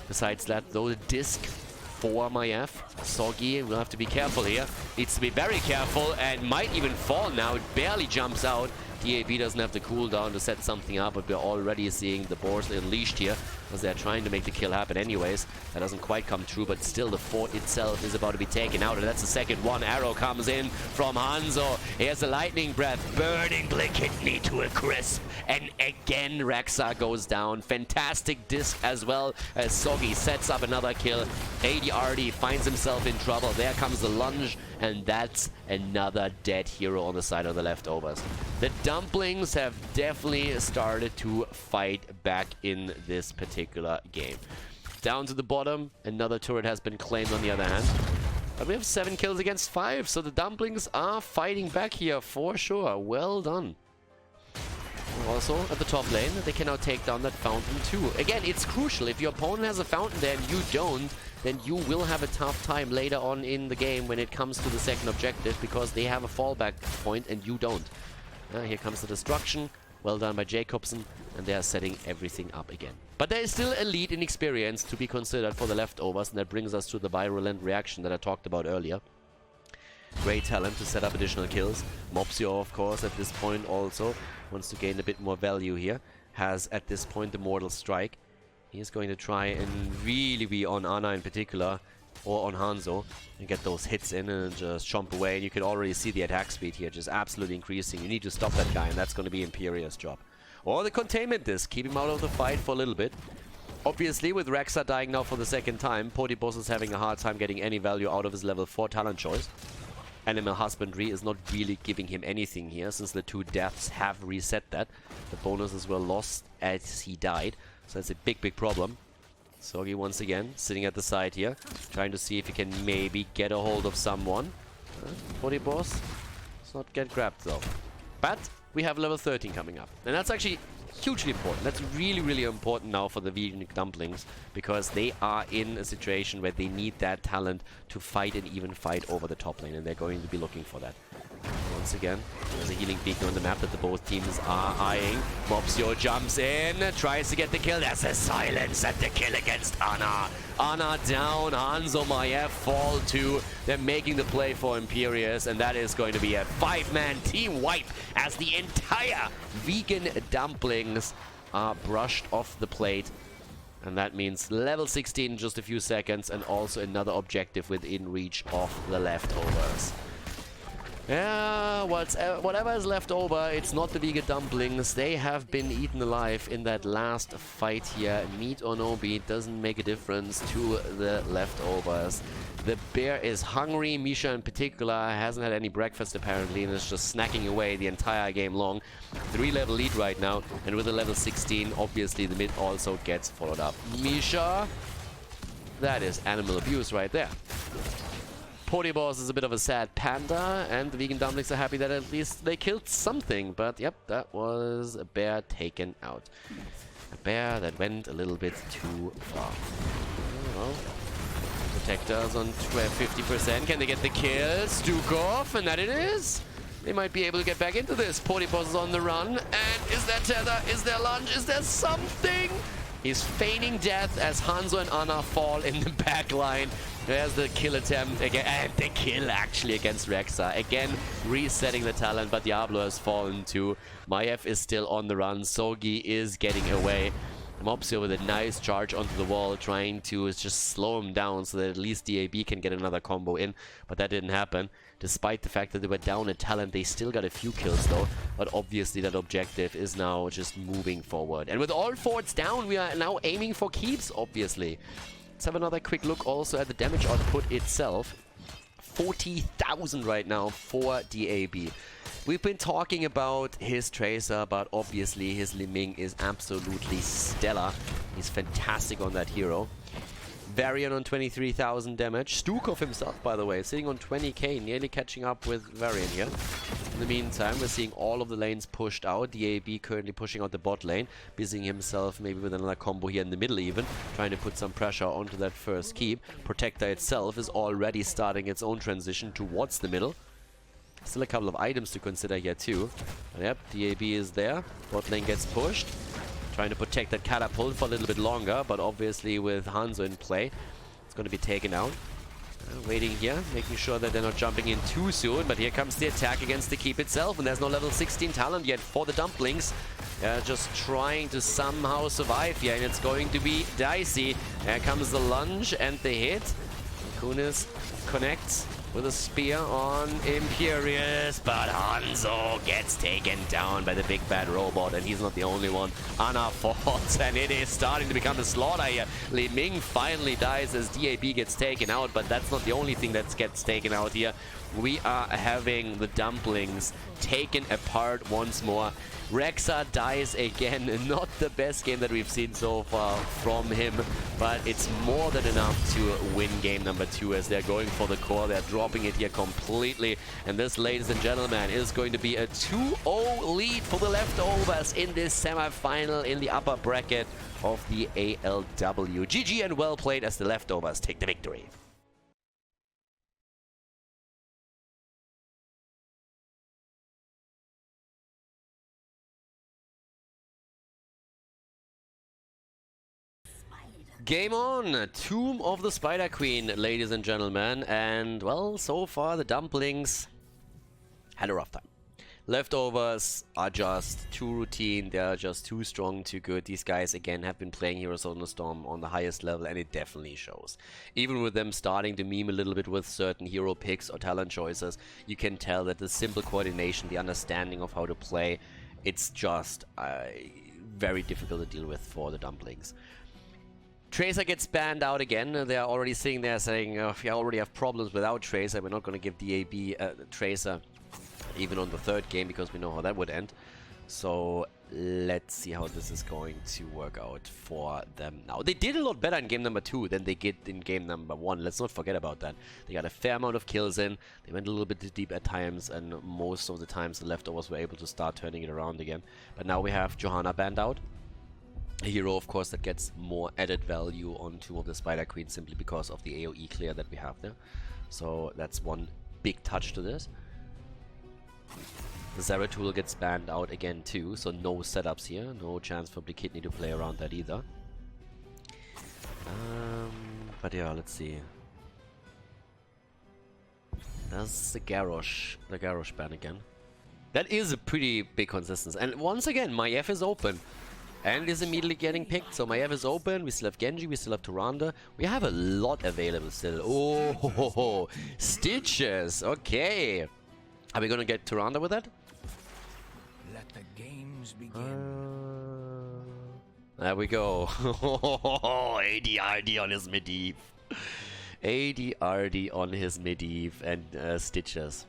Besides that, though, the disc for Maiev. Sogi will have to be careful here. Needs to be very careful and might even fall now. It barely jumps out. DAB doesn't have the cooldown to set something up, but we're already seeing the boars unleashed here as they're trying to make the kill happen anyways. That doesn't quite come true, but still the fort itself is about to be taken out, and that's the second one. Arrow comes in from Hanzo. Here's a lightning breath, burning Kidney to a crisp, and again Rexa goes down. Fantastic disc as well as Sogi sets up another kill. Adrd finds himself in trouble. There comes the lunge and that's another dead hero on the side of the leftovers. The Dumplings have definitely started to fight back in this particular game. Down to the bottom, another turret has been claimed on the other hand. But we have 7 kills against 5, so the Dumplings are fighting back here for sure. Well done. Also, at the top lane, they can now take down that fountain too. Again, it's crucial. If your opponent has a fountain there and you don't, then you will have a tough time later on in the game when it comes to the second objective, because they have a fallback point and you don't. Here comes the destruction. Well done by Jacobsen, and they are setting everything up again. But there is still a lead in experience to be considered for the leftovers, and that brings us to the virulent reaction that I talked about earlier. Great talent to set up additional kills. Mopsio, of course, at this point also wants to gain a bit more value here. Has, at this point, the Mortal Strike. He's going to try and really be on Ana in particular, or on Hanzo, and get those hits in and just chomp away. And you can already see the attack speed here just absolutely increasing. You need to stop that guy, and that's going to be Imperia's job. Or the containment disc, keep him out of the fight for a little bit. Obviously, with Rexa dying now for the second time, Potibos is having a hard time getting any value out of his level 4 talent choice. Animal Husbandry is not really giving him anything here, since the 2 deaths have reset that. The bonuses were lost as he died, so that's a big problem. Sorgi once again, sitting at the side here, trying to see if he can maybe get a hold of someone. Potibos does not get grabbed though. But we have level 13 coming up, and that's actually hugely important. That's really, really important now for the vegan Dumplings, because they are in a situation where they need that talent to fight an even fight over the top lane, and they're going to be looking for that. Once again, there's a healing beacon on the map that the both teams are eyeing. Mopsio jumps in, tries to get the kill. There's a silence at the kill against Ana. Ana down, Hanzo Maiev fall too. They're making the play for Imperius, and that is going to be a 5-man team wipe as the entire vegan Dumplings are brushed off the plate. And that means level 16 in just a few seconds, and also another objective within reach of the leftovers. Yeah, whatever is left over, it's not the vegan Dumplings. They have been eaten alive in that last fight here. Meat or no meat doesn't make a difference to the leftovers. The bear is hungry. Misha in particular hasn't had any breakfast apparently, and is just snacking away the entire game long. 3-level lead right now, and with a level 16, obviously the mid also gets followed up. Misha, that is animal abuse right there. Potibos is a bit of a sad panda, and the vegan Dumplings are happy that at least they killed something. But yep, that was a bear taken out. A bear that went a little bit too far. Well, Protectors on 50%. Can they get the kill? Stukov, and that it is. They might be able to get back into this. Potibos is on the run, and is there tether? Is there lunge? Is there something? He's feigning death as Hanzo and Ana fall in the back line. There's the kill attempt again, and the kill actually against Rexa. Again, resetting the talent, but Diablo has fallen too. Maiev is still on the run. Sogi is getting away. Mopsio with a nice charge onto the wall, trying to just slow him down so that at least DAB can get another combo in. But that didn't happen. Despite the fact that they were down a talent, they still got a few kills though. But obviously that objective is now just moving forward. And with all forts down, we are now aiming for keeps, obviously. Let's have another quick look also at the damage output itself. 40,000 right now for DAB. We've been talking about his Tracer, but obviously his Li Ming is absolutely stellar. He's fantastic on that hero. Varian on 23,000 damage. Stukov himself, by the way, sitting on 20k, nearly catching up with Varian here. In the meantime, we're seeing all of the lanes pushed out. DAB currently pushing out the bot lane, busying himself maybe with another combo here in the middle even, trying to put some pressure onto that first keep. Protector itself is already starting its own transition towards the middle. Still a couple of items to consider here too. But yep, DAB is there. Bot lane gets pushed. Trying to protect that catapult for a little bit longer, but obviously with Hanzo in play, it's going to be taken out. Waiting here, making sure that they're not jumping in too soon, but here comes the attack against the keep itself, and there's no level 16 talent yet for the Dumplings. Just trying to somehow survive here, and it's going to be dicey. Here comes the lunge and the hit. Kunis connects with a spear on Imperius, but Hanzo gets taken down by the big bad robot, and he's not the only one. Ana falls, and it is starting to become a slaughter here. Li Ming finally dies as DAB gets taken out, but that's not the only thing that gets taken out here. we are having the Dumplings taken apart once more. Rexa dies again. Not the best game that we've seen so far from him, but it's more than enough to win game number 2 as they're going for the core. They're dropping it here completely. And this, ladies and gentlemen, is going to be a 2-0 lead for the Leftovers in this semi-final in the upper bracket of the ALW. GG and well played as the Leftovers take the victory. Game on! Tomb of the Spider Queen, ladies and gentlemen. And, well, so far the Dumplings had a rough time. Leftovers are just too routine, they are just too strong, too good. These guys, again, have been playing Heroes of the Storm on the highest level, and it definitely shows. Even with them starting to meme a little bit with certain hero picks or talent choices, you can tell that the simple coordination, the understanding of how to play, it's just very difficult to deal with for the Dumplings. Tracer gets banned out again. They're already sitting there saying, oh, we already have problems without Tracer. We're not going to give DAB Tracer even on the third game because we know how that would end. So let's see how this is going to work out for them now. They did a lot better in game number 2 than they did in game number 1. Let's not forget about that. They got a fair amount of kills in. They went a little bit too deep at times, and most of the times the Leftovers were able to start turning it around again. But now we have Johanna banned out. A hero, of course, that gets more added value on Tomb of the Spider Queen simply because of the AoE clear that we have there. So that's one big touch to this. The Zeratul gets banned out again too, so no setups here. No chance for Blikidney to play around that either. But yeah, let's see. That's the Garrosh ban again. That is a pretty big consistency. And once again, Maiev is open. And is immediately getting picked, so Maiev is open. We still have Genji, we still have Tyrande. We have a lot available still. Oh, ho, ho, ho. Stitches, okay. Are we gonna get Tyrande with that? Let the games begin. There we go. ADRD on his Medivh. ADRD on his Medivh and Stitches.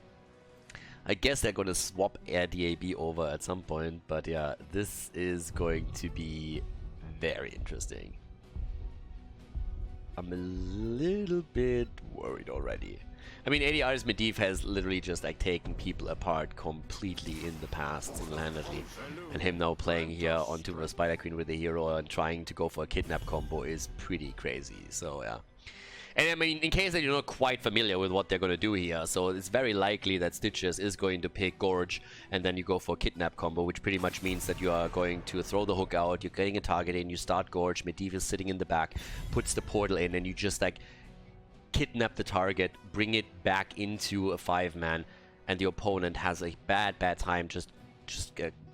I guess they're gonna swap Air DAB over at some point, but yeah, this is going to be very interesting. I'm a little bit worried already. I mean, ADR's Medivh has literally just like taken people apart completely in the past single-handedly, and him now playing here onto the Spider Queen with the hero and trying to go for a kidnap combo is pretty crazy. So yeah. And I mean, in case that you're not quite familiar with what they're going to do here, so it's very likely that Stitches is going to pick Gorge, and then you go for a kidnap combo, which pretty much means that you are going to throw the hook out, you're getting a target in, you start Gorge, Medivh is sitting in the back, puts the portal in, and you just like kidnap the target, bring it back into a 5-man, and the opponent has a bad time just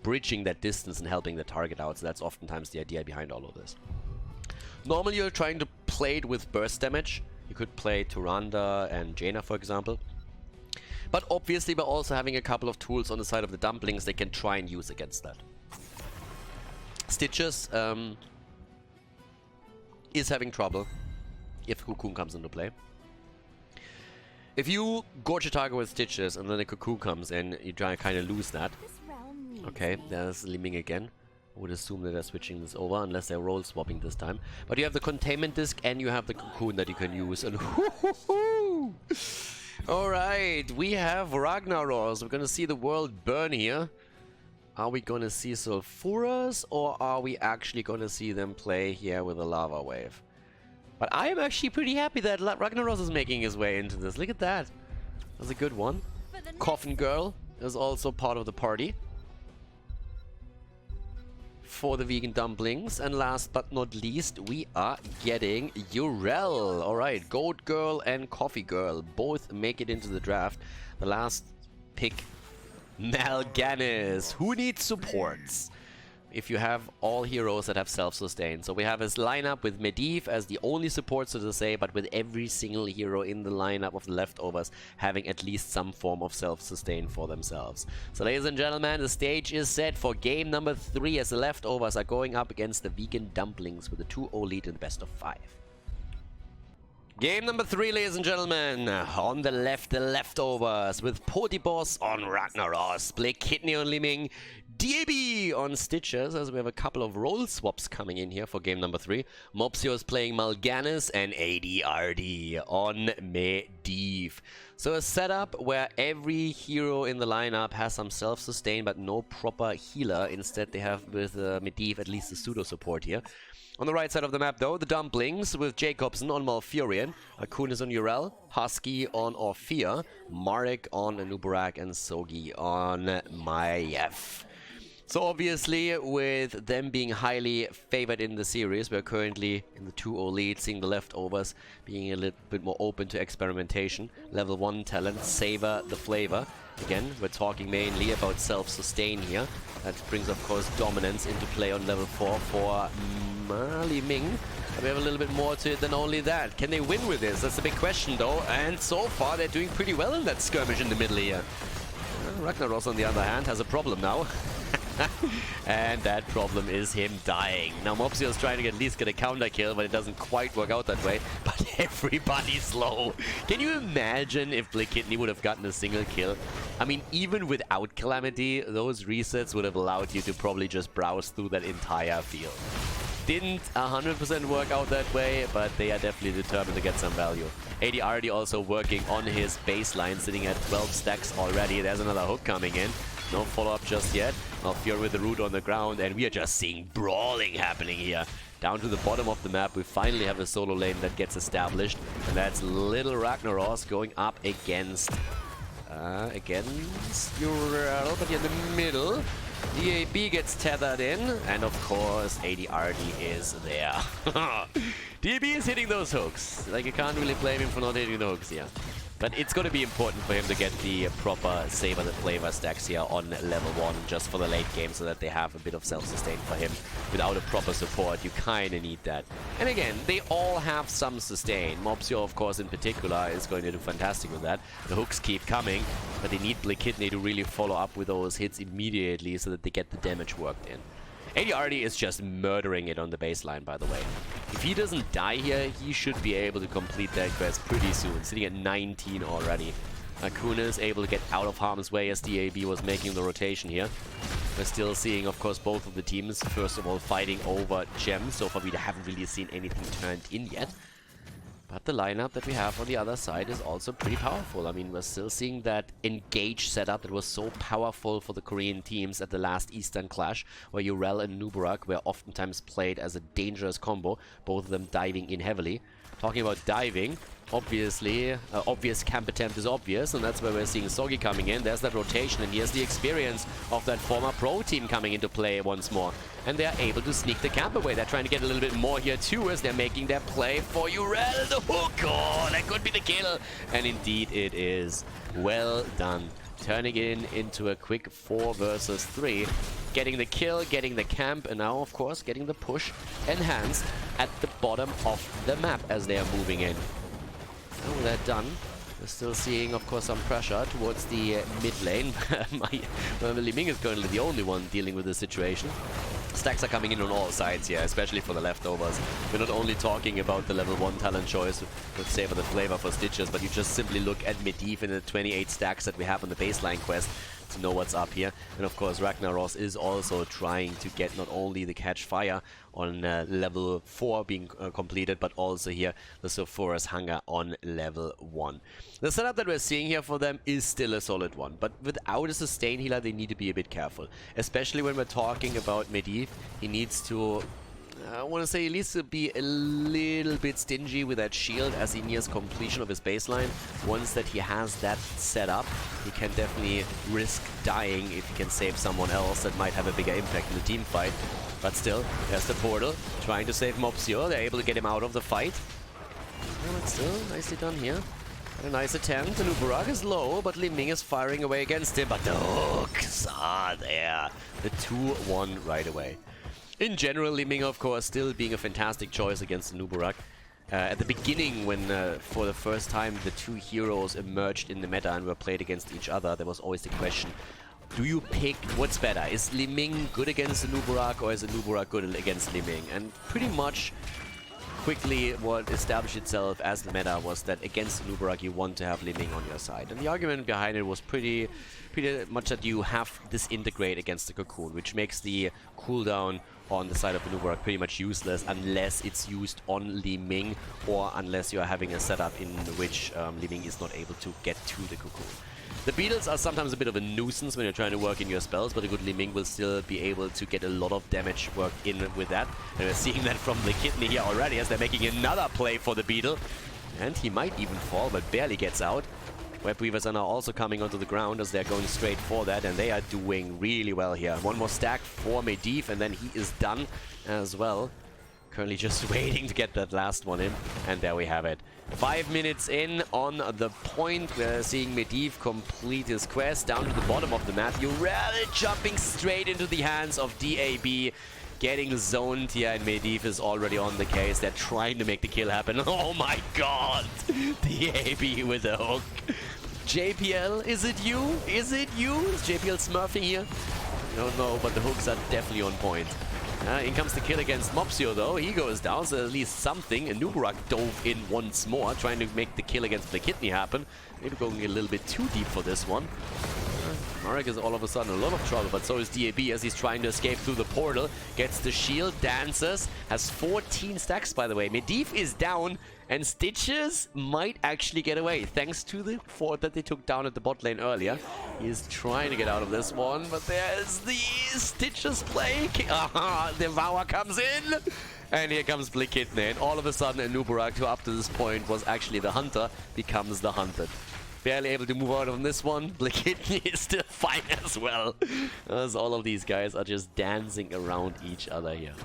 bridging that distance and helping the target out. So that's oftentimes the idea behind all of this. Normally you're trying to play it with burst damage. You could play Tyrande and Jaina, for example. But obviously by also having a couple of tools on the side of the Dumplings, they can try and use against that. Stitches is having trouble if Cocoon comes into play. If you gorge a target with Stitches and then a Cocoon comes in, you try and kind of lose that. Okay, there's Liming again. I would assume that they're switching this over unless they're role swapping this time. But you have the containment disc and you have the Cocoon that you can use. And alright, we have Ragnaros. We're gonna see the world burn here. Are we gonna see Sulfuras, or are we actually gonna see them play here with a lava wave? But I am actually pretty happy that Ragnaros is making his way into this. Look at that. That's a good one. Coffin Girl is also part of the party for the vegan dumplings. And last but not least, we are getting Urel. Alright, Goat Girl and Coffee Girl both make it into the draft. The last pick, Mal'Ganis. Who needs supports if you have all heroes that have self-sustain? So we have his lineup with Medivh as the only support, so to say, but with every single hero in the lineup of the Leftovers having at least some form of self-sustain for themselves. So ladies and gentlemen, the stage is set for game number 3 as the Leftovers are going up against the vegan dumplings with a 2-0 lead in the best of 5. Game number 3, ladies and gentlemen. On the left, the leftovers with Potibos on Ragnaros, Blake Kidney on Liming, DAB on Stitches, as we have a couple of role swaps coming in here for game number 3. Mopsio is playing Mal'Ganis and Adrd on Medivh. So a setup where every hero in the lineup has some self-sustain but no proper healer. Instead they have with Medivh at least a pseudo support here. On the right side of the map, though, the Dumplings with Jacobson on Malfurion, Akunis on Urel, Husky on Orphea, Marek on Anubarak, and Sogi on Maiev. So obviously, with them being highly favored in the series, we're currently in the 2-0 lead, seeing the leftovers being a little bit more open to experimentation. Level 1 talent, savor the flavor. Again, we're talking mainly about self-sustain here. That brings, of course, dominance into play on level 4 for Li Ming. We have a little bit more to it than only that. Can they win with this? That's the big question, though. And so far, they're doing pretty well in that skirmish in the middle here. Ragnaros, on the other hand, has a problem now. And that problem is him dying. Now Mopsio is trying to at least get a counter kill, but it doesn't quite work out that way. But everybody's low. Can you imagine if Blake Kidney would have gotten a single kill? I mean, even without Calamity, those resets would have allowed you to probably just browse through that entire field. Didn't 100% work out that way, but they are definitely determined to get some value. Adrd also working on his baseline, sitting at 12 stacks already. There's another hook coming in. No follow-up just yet. Malfurion with the root on the ground, and we are just seeing brawling happening here. Down to the bottom of the map, we finally have a solo lane that gets established, and that's little Ragnaros going up against Urel, but in the middle. DAB gets tethered in, and of course Adrd is there. DAB is hitting those hooks. Like, you can't really blame him for not hitting the hooks here. But it's going to be important for him to get the proper savor the flavor stacks here on level 1 just for the late game, so that they have a bit of self-sustain for him. Without a proper support, you kind of need that. And again, they all have some sustain. Mopsio, of course, in particular, is going to do fantastic with that. The hooks keep coming, but they need Blake Kidney to really follow up with those hits immediately so that they get the damage worked in. Adrd is just murdering it on the baseline, by the way. If he doesn't die here, he should be able to complete that quest pretty soon, sitting at 19 already. Akunis able to get out of harm's way as DAB was making the rotation here. We're still seeing, of course, both of the teams, first of all, fighting over gems. So far, we haven't really seen anything turned in yet. But the lineup that we have on the other side is also pretty powerful. I mean, we're still seeing that engage setup that was so powerful for the Korean teams at the last Eastern Clash, where Urel and Nubarak were oftentimes played as a dangerous combo, both of them diving in heavily. Talking about diving, obviously, obvious camp attempt is obvious, and that's where we're seeing Sogi coming in. There's that rotation, and here's the experience of that former pro team coming into play once more. And they're able to sneak the camp away. They're trying to get a little bit more here too, as they're making their play for Urel. The hook! Oh, that could be the kill! And indeed it is. Well done. Turning it into a quick 4 versus 3. Getting the kill, getting the camp, and now, of course, getting the push enhanced at the bottom of the map as they are moving in. Now with that done, we're still seeing, of course, some pressure towards the mid lane. Li Ming is currently the only one dealing with the situation. Stacks are coming in on all sides here, especially for the leftovers. We're not only talking about the level 1 talent choice with Savor the Flavor for Stitches, but you just simply look at Medivh and the 28 stacks that we have on the baseline quest to know what's up here. And of course, Ragnaros is also trying to get not only the Catch Fire on level 4 being completed, but also here the Sulphurous Hunger on level 1. The setup that we're seeing here for them is still a solid one, but without a sustain healer, they need to be a bit careful. Especially when we're talking about Medivh, he needs to, I want to say, he needs to be a little bit stingy with that shield as he nears completion of his baseline. Once that he has that set up, he can definitely risk dying if he can save someone else that might have a bigger impact in the team fight. But still, there's the portal, trying to save Mopsio. They're able to get him out of the fight. But still, nicely done here. A nice attempt. Anubarak is low, but Li Ming is firing away against him. But the hooks are there. The 2-1 right away. In general, Li Ming, of course, still being a fantastic choice against Anubarak. At the beginning, when for the first time the two heroes emerged in the meta and were played against each other, there was always the question, do you pick what's better? Is Li Ming good against Anubarak, or is Anubarak good against Li Ming? And pretty much quickly what established itself as the meta was that against Nubarak you want to have Li Ming on your side. And the argument behind it was pretty much that you have disintegrate against the Cocoon, which makes the cooldown on the side of the Nubarak pretty much useless unless it's used on Li Ming or unless you are having a setup in which Li Ming is not able to get to the Cocoon. The beetles are sometimes a bit of a nuisance when you're trying to work in your spells, but a good Li Ming will still be able to get a lot of damage worked in with that. And we're seeing that from the kidney here already as they're making another play for the beetle. And he might even fall, but barely gets out. Web Weavers are now also coming onto the ground as they're going straight for that, and they are doing really well here. One more stack for Medivh, and then he is done as well. Currently just waiting to get that last one in, and there we have it. 5 minutes in on the point. We're seeing Medivh complete his quest down to the bottom of the map. Urel jumping straight into the hands of DAB, getting zoned here, and Medivh is already on the case. They're trying to make the kill happen. Oh my god! DAB with a hook. JPL, is it you? Is it you? Is JPL smurfing here? I don't know, but the hooks are definitely on point. In comes the kill against Mopsio though. He goes down, so at least something. And Nubarak dove in once more, trying to make the kill against the kidney happen. Maybe going a little bit too deep for this one. Marek is all of a sudden in a lot of trouble, but so is DAB as he's trying to escape through the portal. Gets the shield, dances, has 14 stacks by the way. Medivh is down, and Stitches might actually get away, thanks to the fort that they took down at the bot lane earlier. He's trying to get out of this one, but there's the Stitches play. Devour comes in, and here comes Blikitne, and all of a sudden Nubarak, who up to this point was actually the hunter, becomes the hunted. Barely able to move out on this one. Blikitne is still fine as well, as all of these guys are just dancing around each other here.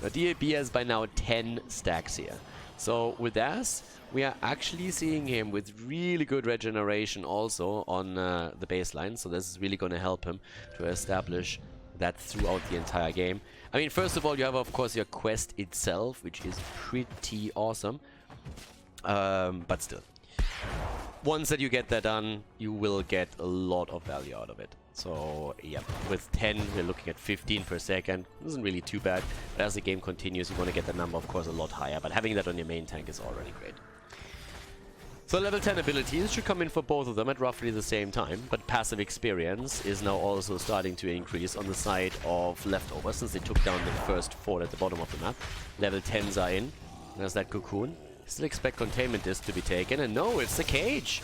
Now DAB has by now 10 stacks here. So with that, we are actually seeing him with really good regeneration also on the baseline. So this is really going to help him to establish that throughout the entire game. I mean, first of all, you have, of course, your quest itself, which is pretty awesome. But still, once that you get that done, you will get a lot of value out of it. So, yeah, with 10, we're looking at 15 per second. Isn't really too bad. But as the game continues, you want to get the number, of course, a lot higher. But having that on your main tank is already great. So level 10 abilities should come in for both of them at roughly the same time. But passive experience is now also starting to increase on the side of Leftovers, since they took down the first fort at the bottom of the map. Level 10s are in. There's that Cocoon. Still expect Containment Disc to be taken, and no, it's the Cage.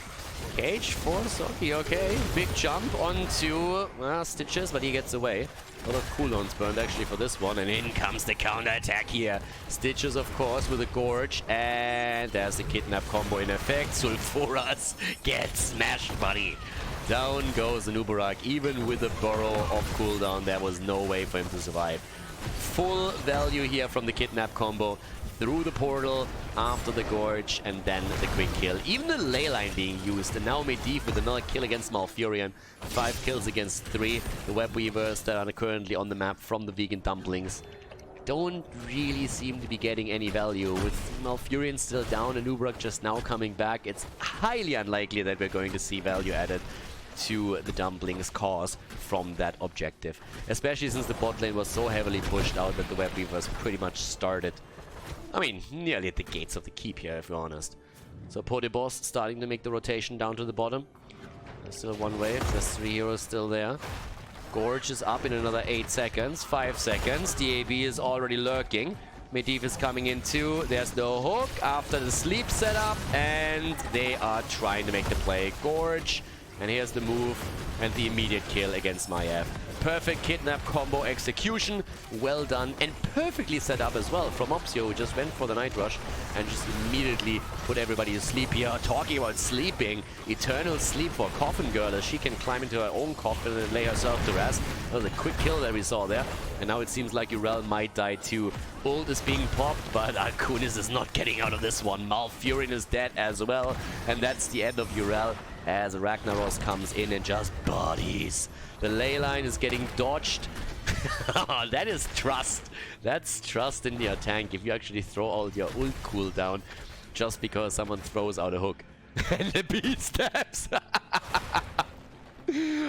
Cage for Soki, okay. Big jump onto Stitches, but he gets away. A lot of cooldowns burned actually for this one, and in comes the counter-attack here. Stitches, of course, with a Gorge, and there's the Kidnap combo in effect. Sulfuras gets smashed, buddy. Down goes the Nubarak, even with a burrow of cooldown. There was no way for him to survive. Full value here from the Kidnap combo. Through the portal, after the Gorge, and then the quick kill. Even the ley line being used, and now Medivh with another kill against Malfurion. 5 kills against 3. The Web Weavers that are currently on the map from the vegan Dumplings don't really seem to be getting any value. With Malfurion still down and Nubarak just now coming back, it's highly unlikely that we're going to see value added to the Dumplings' cause from that objective. Especially since the bot lane was so heavily pushed out that the Web Weavers pretty much started, I mean, nearly at the gates of the keep here, if you're honest. So Podeboss starting to make the rotation down to the bottom. There's still one wave. There's 3 heroes still there. Gorge is up in another 8 seconds. 5 seconds. DAB is already lurking. Medivh is coming in too. There's no hook after the sleep setup. And they are trying to make the play. Gorge. And here's the move and the immediate kill against Maiev. Perfect Kidnap combo execution, well done, and perfectly set up as well from Opsio, who just went for the Night Rush and just immediately put everybody to sleep here. Talking about sleeping, eternal sleep for Coffin Girl as she can climb into her own coffin and lay herself to rest. That was a quick kill that we saw there, and now it seems like Urel might die too. Ult is being popped, but Arkunis is not getting out of this one. Malfurion is dead as well, and that's the end of Urel as Ragnaros comes in and just bodies. The ley line is getting dodged. That is trust. That's trust in your tank if you actually throw all your ult cooldown just because someone throws out a hook. And the beat stabs.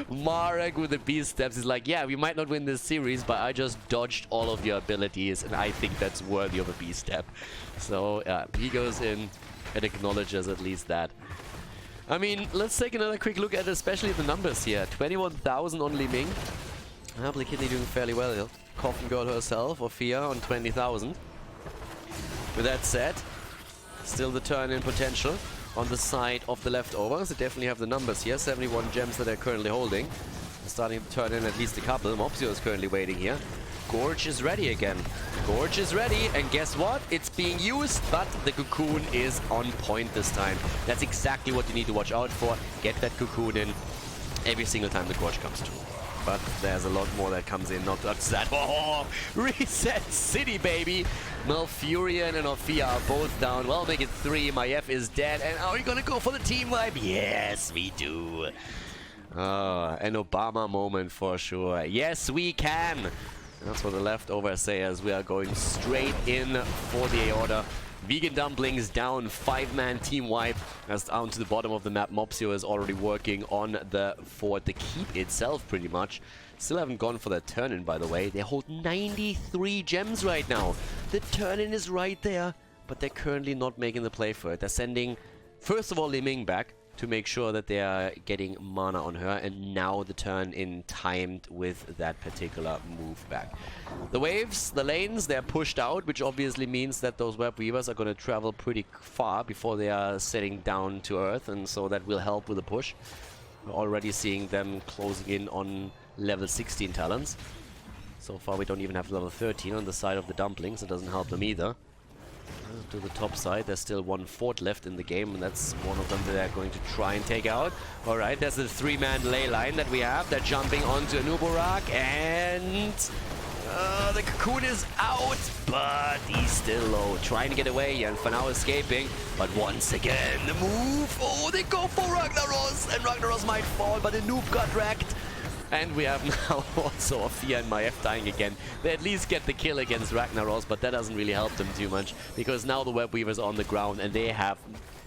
Marek with the beast steps is like, yeah, we might not win this series, but I just dodged all of your abilities, and I think that's worthy of a beast step. So, he goes in and acknowledges at least that. I mean, let's take another quick look at especially the numbers here. 21,000 on Li Ming. Kidney doing fairly well. Coffin Girl herself, Ophia, on 20,000. With that said, still the turn-in potential on the side of the leftovers. They definitely have the numbers here. 71 gems that they're currently holding. They're starting to turn in at least a couple. Mopsio is currently waiting here. Gorge is ready again. Gorge is ready, and guess what? It's being used, but the cocoon is on point this time. That's exactly what you need to watch out for. Get that cocoon in every single time the Gorge comes through. But there's a lot more that comes in, not just that. Oh, Reset City, baby! Malfurion and Ophia are both down. Well, make it 3. Maiev is dead. And are we gonna go for the team wipe? Yes, we do. An Obama moment for sure. Yes, we can! That's what the leftovers say as we are going straight in for the A-Order. Vegan Dumplings down, 5-man team wipe. As down to the bottom of the map, Mopsio is already working on the fort, the keep itself pretty much. Still haven't gone for that turn-in, by the way. They hold 93 gems right now. The turn-in is right there, but they're currently not making the play for it. They're sending, first of all, Li Ming back to make sure that they are getting mana on her, and now the turn-in timed with that particular move back. The waves, the lanes, they're pushed out, which obviously means that those web weavers are going to travel pretty far before they are setting down to earth, and so that will help with the push. We're already seeing them closing in on level 16 talents. So far we don't even have level 13 on the side of the Dumplings. It doesn't help them either. To the top side, there's still one fort left in the game, and that's one of them that they're going to try and take out. Alright, there's the 3-man ley line that we have. They're jumping onto Anubarak, and the cocoon is out, but he's still low. Trying to get away, and for now escaping. But once again, the move. Oh, they go for Ragnaros, and Ragnaros might fall, but the noob got wrecked. And we have now also Ophia and Maiev dying again. They at least get the kill against Ragnaros, but that doesn't really help them too much, because now the web weavers are on the ground and they have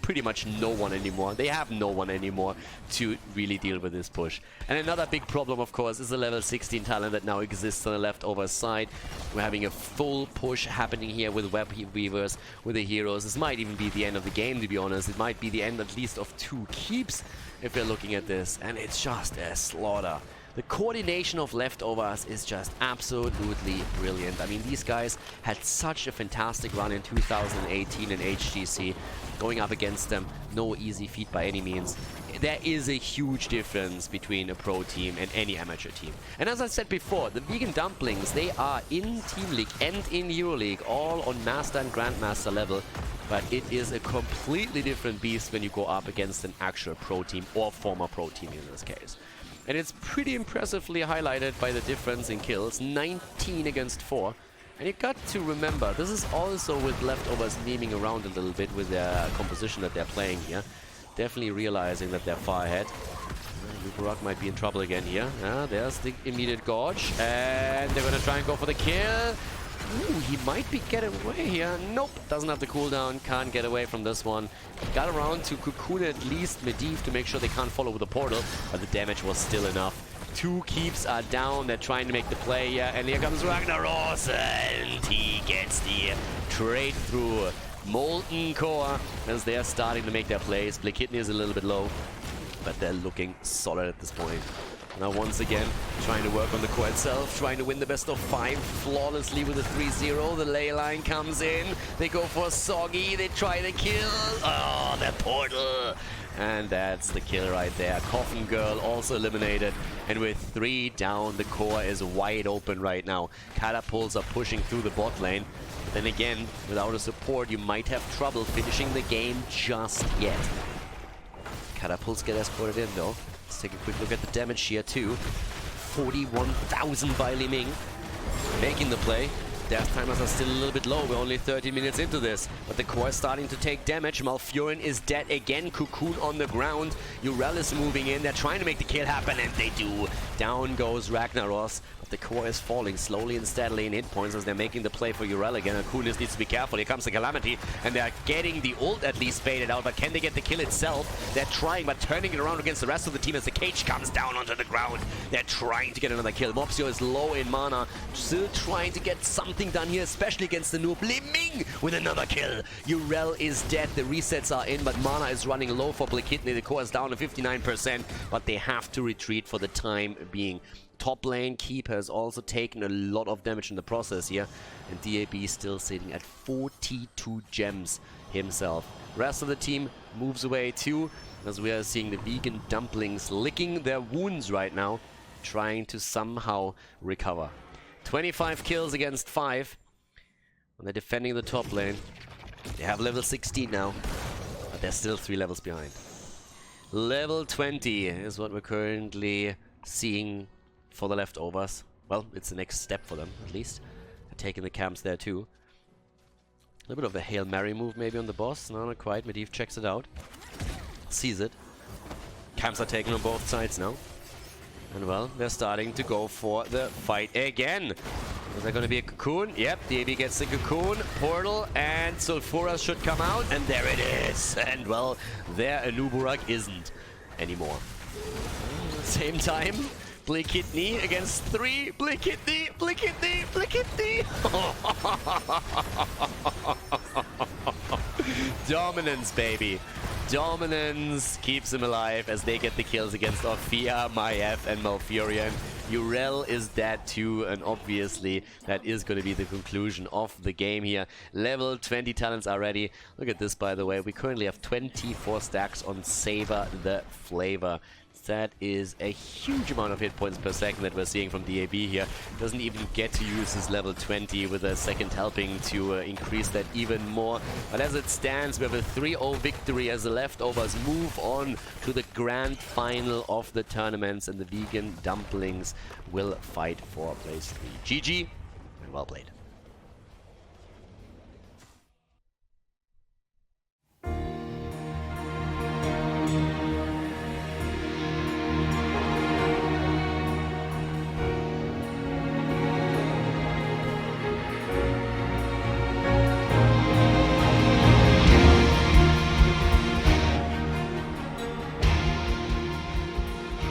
pretty much no one anymore. They have no one anymore to really deal with this push. And another big problem, of course, is the level 16 talent that now exists on the leftover side. We're having a full push happening here with web weavers, with the heroes. This might even be the end of the game, to be honest. It might be the end at least of 2 keeps if we're looking at this, and it's just a slaughter. The coordination of leftovers is just absolutely brilliant. I mean, these guys had such a fantastic run in 2018 in HGC. Going up against them, no easy feat by any means. There is a huge difference between a pro team and any amateur team. And as I said before, the Vegan Dumplings, they are in Team League and in EuroLeague, all on Master and Grandmaster level. But it is a completely different beast when you go up against an actual pro team, or former pro team in this case. And it's pretty impressively highlighted by the difference in kills, 19 against 4. And you got to remember, this is also with leftovers memeing around a little bit with their composition that they're playing here. Definitely realizing that they're far ahead. Lubarak might be in trouble again here. There's the immediate Gorge, and they're gonna try and go for the kill. Ooh, he might be getting away here. Nope, doesn't have the cooldown, can't get away from this one. Got around to cocoon at least Medivh to make sure they can't follow with the portal, but the damage was still enough. 2 keeps are down, they're trying to make the play here, and here comes Ragnaros, and he gets the trade through. Molten Core, as they are starting to make their plays. Kidney is a little bit low, but they're looking solid at this point. Now once again, trying to work on the core itself, trying to win the best of 5 flawlessly with a 3-0. The ley line comes in, they go for Soggy, they try to kill. Oh, the portal! And that's the kill right there. Coffin Girl also eliminated. And with 3 down, the core is wide open right now. Catapults are pushing through the bot lane. But then again, without a support, you might have trouble finishing the game just yet. Catapults get escorted in though. Let's take a quick look at the damage here too. 41,000 by Li Ming. Making the play. Death timers are still a little bit low. We're only 30 minutes into this. But the core is starting to take damage. Malfurion is dead again. Cocoon on the ground. Urel is moving in. They're trying to make the kill happen, and they do. Down goes Ragnaros. But the core is falling slowly and steadily in hit points as they're making the play for Urel again. And Kunis needs to be careful. Here comes the Calamity. And they're getting the ult at least baited out. But can they get the kill itself? They're trying, but turning it around against the rest of the team as the cage comes down onto the ground. They're trying to get another kill. Mopsio is low in mana. Still trying to get something done here, especially against the noob. Li Ming with another kill. Urel is dead. The resets are in, but mana is running low for Blakitne. The core is down to 59%, but they have to retreat for the time being. Top lane, Keep has also taken a lot of damage in the process here, and DAB still sitting at 42 gems himself. Rest of the team moves away too, as we are seeing the vegan Dumplings licking their wounds right now, trying to somehow recover. 25 kills against 5, and they're defending the top lane. They have level 16 now, but they're still 3 levels behind. Level 20 is what we're currently seeing for the leftovers. Well, it's the next step for them, at least. They're taking the camps there too. A little bit of a Hail Mary move maybe on the boss. No, not quite. Medivh checks it out. Sees it. Camps are taken on both sides now. And well, they're starting to go for the fight again. Is there going to be a cocoon? Yep, DAB gets the cocoon, portal, and Sulfuras should come out. And there it is. And well, there Anuburak isn't anymore. At the same time, Blakitne against 3. Blakitne, Blakitne, Blakitne. Dominance, baby. Dominance keeps him alive as they get the kills against Orphea, Maiev, and Malfurion. Urel is dead too, and obviously that is going to be the conclusion of the game here. Level 20 talents are ready. Look at this, by the way. We currently have 24 stacks on Savor the Flavor. That is a huge amount of hit points per second that we're seeing from DAB here. Doesn't even get to use his level 20 with a second helping to increase that even more. But as it stands, we have a 3-0 victory as the leftovers move on to the grand final of the tournaments, and the vegan Dumplings will fight for place 3. GG, and well played.